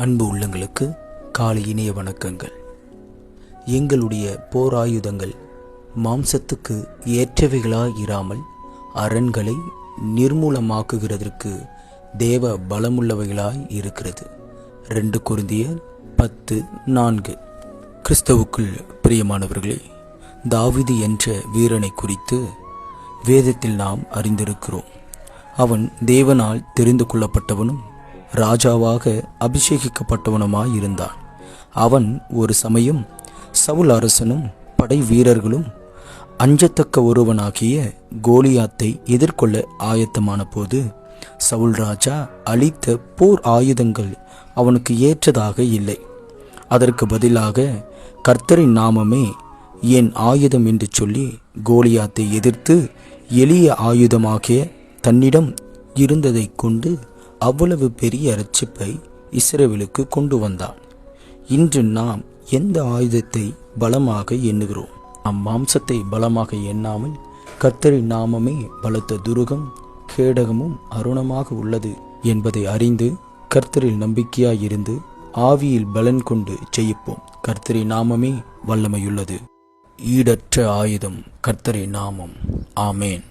அன்பு உள்ளங்களுக்கு காலை இனிய வணக்கங்கள். எங்களுடைய போராயுதங்கள் மாம்சத்துக்கு ஏற்றவைகளாயிராமல் அரண்களை நிர்மூலமாக்குகிறதற்கு தேவ பலமுள்ளவைகளாய் இருக்கிறது. 2 கொரிந்தியர் 10:4. கிறிஸ்தவுக்குள் பிரியமானவர்களே, தாவீது என்ற வீரனை குறித்து வேதத்தில் நாம் அறிந்திருக்கிறோம். அவன் தேவனால் தெரிந்து கொள்ளப்பட்டவனும் ராஜாவாக அபிஷேகிக்கப்பட்டவனுமாயிருந்தான். அவன் ஒரு சமயம் சவுல் அரசனும் படை வீரர்களும் அஞ்சத்தக்க ஒருவனாகிய கோலியாத்தை எதிர்கொள்ள ஆயத்தமான போது சவுல் ராஜா அளித்த போர் ஆயுதங்கள் அவனுக்கு ஏற்றதாக இல்லை. அதற்கு பதிலாக கர்த்தரின் நாமமே என் ஆயுதம் என்று சொல்லி கோலியாத்தை எதிர்த்து எளிய ஆயுதமாகிய தன்னிடம் இருந்ததை கொண்டு அவ்வளவு பெரிய இரட்சிப்பை இஸ்ரவேலுக்கு கொண்டு வந்தான். இன்று நாம் எந்த ஆயுதத்தை பலமாக எண்ணுகிறோம்? நம் மாம்சத்தை பலமாக எண்ணாமல் கர்த்தரின் நாமமே பலத்த துருகம் கேடகமும் அருணமாக உள்ளது என்பதை அறிந்து கர்த்தரில் நம்பிக்கையாயிருந்து ஆவியில் பலன் கொண்டு ஜெயிப்போம். கர்த்தரின் நாமமே வல்லமையுள்ளது. ஈடற்ற ஆயுதம் கர்த்தரின் நாமம். ஆமேன்.